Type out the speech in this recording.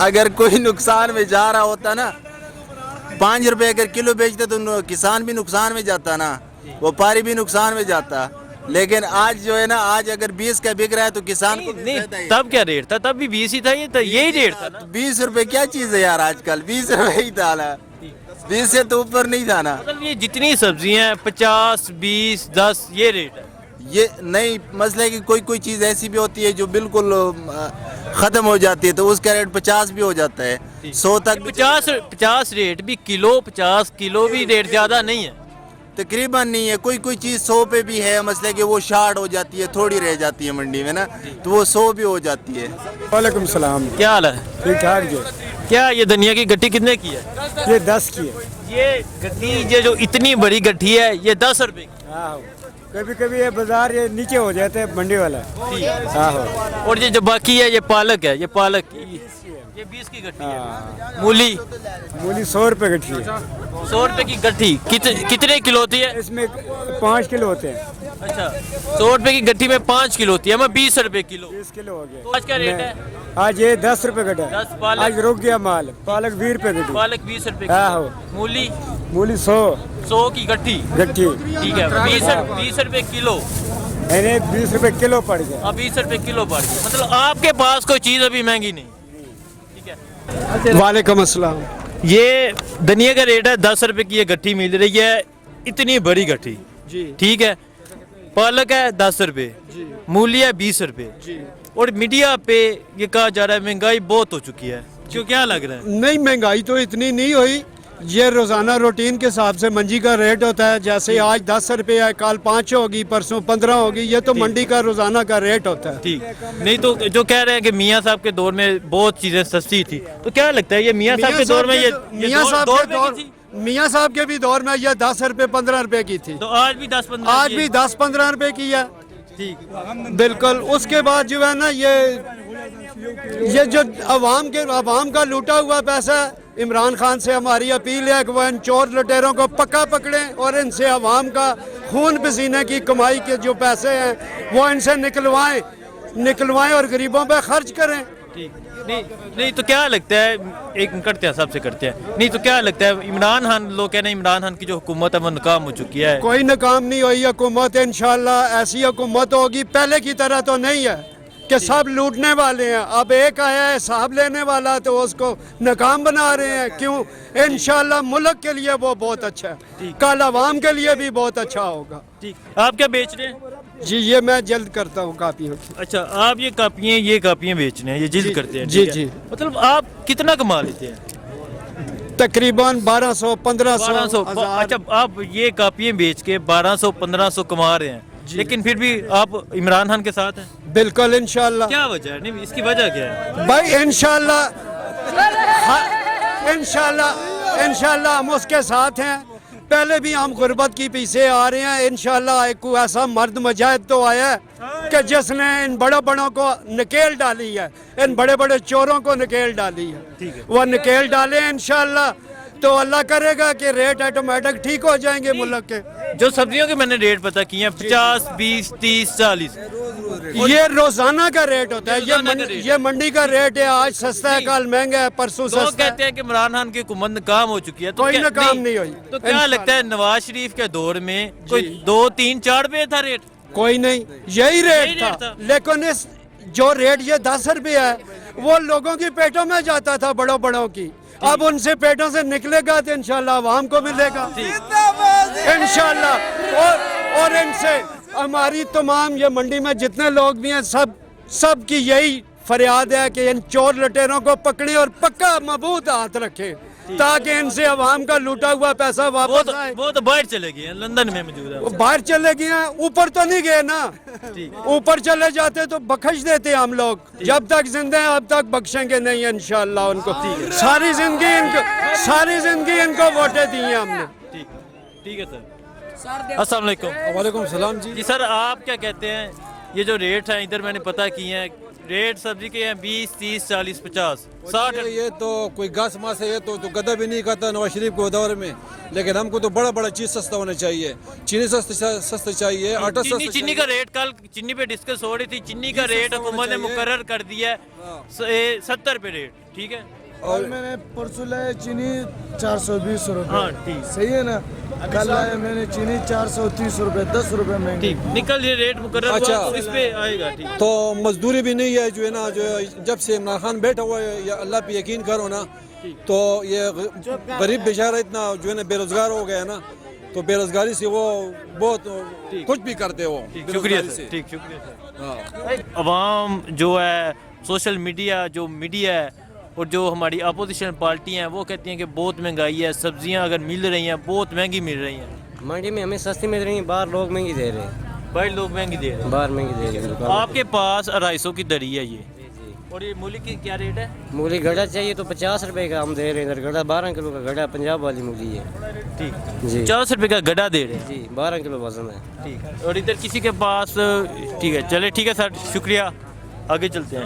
اگر کوئی نقصان میں جا رہا ہوتا نا 5 روپے اگر کلو بیچتے تو کسان بھی نقصان میں جاتا نا, وپاری بھی نقصان میں جاتا. لیکن آج جو ہے نا, آج اگر 20 کا بک رہا ہے تو کسان کو نہیں, تب کیا ریٹ تھا؟ تب بھی 20 ہی تھا, یہی ریٹ تھا. 20 روپے کیا چیز ہے یار, آج کل 20 روپے ہی تھا نا, 20 سے تو اوپر نہیں تھا نا. مطلب یہ جتنی سبزیاں ہیں 50 20 10 یہ ریٹ ہے. یہ نہیں مسئلہ ہے کہ کوئی چیز ایسی بھی ہوتی ہے جو بالکل ختم ہو جاتی ہے تو اس کا ریٹ 50 بھی ہو جاتا ہے, 100 تک بھی 50 ریٹ بھی کلو, 50 کلو بھی ریٹ زیادہ نہیں ہے. تقریباً نہیں ہے. کوئی چیز 100 پہ بھی ہے, مسئلہ کہ وہ 60 ہو جاتی ہے, تھوڑی رہ جاتی ہے منڈی میں نا, تو وہ 100 بھی ہو جاتی ہے. وعلیکم السلام. کیا حال ہے؟ ٹھیک ٹھاک جی. کیا یہ دھنیا کی گٹھی کتنے کی ہے؟ یہ 10 کی ہے. یہ گٹھی جو اتنی بڑی گٹھی ہے یہ 10 روپے کی. ہاں, کبھی کبھی یہ بازار یہ نیچے ہو جاتے ہیں منڈی والا. ہاں, اور یہ جو باقی ہے یہ پالک ہے, یہ پالک یہ 20 کی گٹھی ہے. مولی 100 روپے گٹھی ہے. 100 روپے کی گٹھی کتنے کلو ہوتی ہے؟ اس میں 5 کلو ہوتے ہیں. اچھا, 100 روپے کی گٹھی میں 5 کلو ہوتی ہے, ہمیں 20 روپے کلو. 20 کلو ہو گیا. آج کیا ریٹ ہے؟ آج یہ 10 روپے گٹا. 10 پالک. آج رک گیا مال. پالک 20 روپے گٹھی. پالک 20 روپے ہاں, کی. مولی 100 کی گٹھی. ٹھیک ہے, 20 روپے کلو. یعنی 20 روپے کلو پڑ گیا. اب 20 روپے کلو پڑ گیا. مطلب آپ کے پاس کوئی چیز ابھی مہنگی نہیں. ٹھیک ہے. وعلیکم السلام. یہ دھنیا کا ریٹ ہے 10 روپے کی, یہ گٹھی مل رہی ہے, اتنی بڑی گٹھی. جی. ٹھیک ہے. پالک ہے 10 روپے, مولی ہے 20 روپے. اور میڈیا پہ یہ کہا جا رہا ہے مہنگائی بہت ہو چکی ہے. کیا لگ رہا ہے؟ نہیں, مہنگائی تو اتنی نہیں ہوئی. یہ روزانہ روٹین کے حساب سے منجی کا ریٹ ہوتا ہے. جیسے آج 10 روپے ہے, کل 5 ہوگی, پرسوں 15 ہوگی. یہ تو منڈی کا روزانہ کا ریٹ ہوتا ہے. ٹھیک. نہیں تو جو کہہ رہے ہیں کہ میاں صاحب کے دور میں بہت چیزیں سستی تھی, تو کیا لگتا ہے یہ میاں صاحب کے دور میں میاں صاحب کے بھی دور میں یہ 10 روپے 15 روپے کی تھی, تو آج بھی 10-15 روپے کی ہے. ٹھیک. بالکل. اس کے بعد جو ہے نا یہ جو عوام کا لوٹا ہوا پیسہ, عمران خان سے ہماری اپیل ہے کہ وہ ان چور لٹیروں کو پکا پکڑیں اور ان سے عوام کا خون پسینے کی کمائی کے جو پیسے ہیں وہ ان سے نکلوائیں اور غریبوں پہ خرچ کریں. نہیں تو کیا لگتا ہے, ایک کرتے ہیں سب سے کرتے ہیں, نہیں تو کیا لگتا ہے عمران خان, لوگ کہتے ہیں عمران خان کی جو حکومت ہے وہ ناکام ہو چکی ہے. کوئی ناکام نہیں ہوئی حکومت. انشاءاللہ ایسی حکومت ہوگی, پہلے کی طرح تو نہیں ہے کہ سب لوٹنے والے ہیں. اب ایک آیا ہے حساب لینے والا تو اس کو ناکام بنا رہے ہیں. کیوں؟ انشاءاللہ ملک کے لیے وہ بہت اچھا ہے, کل عوام کے لیے بھی بہت اچھا ہوگا. آپ کیا بیچ رہے ہیں؟ جی, یہ میں جلد کرتا ہوں کاپیوں کی. اچھا, آپ یہ کاپیاں بیچ رہے ہیں, یہ جلد کرتے ہیں. جی. مطلب آپ کتنا کما لیتے ہیں؟ تقریباً 1200-1500. اچھا, آپ یہ کاپیاں بیچ کے 1200-1500 کما رہے ہیں, لیکن پھر بھی آپ عمران خان کے ساتھ ہیں. بالکل. انشاءاللہ. کیا وجہ ہے, نہیں اس کی وجہ کیا ہے بھائی؟ انشاءاللہ ہم اس کے ساتھ ہیں. پہلے بھی ہم غربت کی پیچھے آ رہے ہیں. انشاءاللہ ایک ایسا مرد مجاہد تو آیا ہے کہ جس نے ان بڑوں کو نکیل ڈالی ہے, ان بڑے چوروں کو نکیل ڈالی ہے. وہ نکیل ڈالے انشاءاللہ تو اللہ کرے گا کہ ریٹ آٹومیٹک ٹھیک ہو جائیں گے ملک کے. جو سبزیوں کے میں نے ریٹ پتہ کیے ہیں 50 20 30 40, یہ روزانہ کا ریٹ ہوتا ہے. یہ منڈی کا ریٹ ہے. آج سستا ہے, کل مہنگا ہے, پرسوں سستا ہے. لوگ کہتے ہیں کہ عمران خان کی حکومت ناکام ہو چکی ہے. کوئی ناکام نہیں ہوئی. تو کیا لگتا ہے نواز شریف کے دور میں کوئی 2 3 4 پہ تھا ریٹ؟ کوئی نہیں, یہی ریٹ تھا. لیکن جو ریٹ یہ 10 روپے ہے وہ لوگوں کی پیٹوں میں جاتا تھا, بڑوں کی. اب ان سے پیٹوں سے نکلے گا تو انشاءاللہ عوام کو ملے گا انشاءاللہ. اور ان سے ہماری تمام یہ منڈی میں جتنے لوگ بھی ہیں سب کی یہی فریاد ہے کہ ان چور لٹیروں کو پکڑیں اور پکا مضبوط ہاتھ رکھیں تاکہ ان سے عوام کا لوٹا ہوا پیسہ واپس آئے. وہ تو باہر چلے گئے ہیں, لندن میں موجود ہے. وہ باہر چلے گئے ہیں, اوپر تو نہیں گئے نا. اوپر چلے جاتے تو بخش دیتے ہم لوگ. جب تک زندہ ہیں اب تک بخشیں گے نہیں انشاءاللہ ان کو. ساری زندگی ان کو ووٹیں دی ہیں ہم نے. ٹھیک ہے سر. السلام علیکم. وعلیکم السلام. جی سر, آپ کیا کہتے ہیں یہ جو ریٹ ہیں ادھر میں نے پتہ کیے ہیں, ریٹ سبزی کے ہیں 20 30 40 50 60. یہ تو کوئی گھاس ماس ہے, یہ تو گدا بھی نہیں کرتا نواز شریف کو دور میں. لیکن ہم کو تو بڑا بڑا چیز سستا ہونا چاہیے. چینی سستا چاہیے, آٹا سستا چینی چاہیے. کا ریٹ کل چینی پہ ڈسکس ہو رہی تھی. چینی کا ریٹ حکومت نے مقرر کر دیا ہے 70 پہ ریٹ. ٹھیک ہے, اور میں نے پرسوں لائے چینی 420 روپے. ہاں ٹھیک, صحیح ہے نا. کل آیا میں نے چینی 430 روپے, 10 روپے مہنگی. ٹھیک نکل یہ ریٹ مقرر ہوا اچھا. تو اس پہ آئے گا. ٹھیک, تو مزدوری بھی نہیں ہے جو ہے نا, جو جب سے عمران خان بیٹھا ہوا ہے, یا اللہ پہ یقین کرو نا, تو یہ غریب بیچارہ اتنا جو ہے نا بے روزگار ہو گیا ہے نا, تو بے روزگاری سے وہ بہت کچھ بھی کرتے ہو. شکریہ سر. ٹھیک, شکریہ سر. عوام جو ہے, سوشل میڈیا جو میڈیا ہے اور جو ہماری اپوزیشن پارٹی ہیں وہ کہتی ہیں کہ بہت مہنگائی ہے, سبزیاں اگر مل رہی ہیں بہت مہنگی مل رہی ہیں. منڈی میں ہمیں سستی مل رہی ہیں, باہر لوگ مہنگی دے رہے ہیں. بھائی لوگ مہنگی دے رہے ہیں, باہر مہنگی دے رہے ہیں. آپ کے پاس 250 کی دری ہے یہ, اور یہ مولی کی کیا ریٹ ہے؟ مولی گڑھا چاہیے تو 50 روپے کا ہم دے رہے ہیں. ادھر گڑھا 12 کلو کا گڑھا, پنجاب والی مولی ہے. ٹھیک جی 50 روپے کا گڈھا دے رہے ہیں. جی 12 کلو وزن ہے. ٹھیک, اور ادھر کسی کے پاس ٹھیک ہے, چلے ٹھیک ہے سر, شکریہ, آگے چلتے ہیں.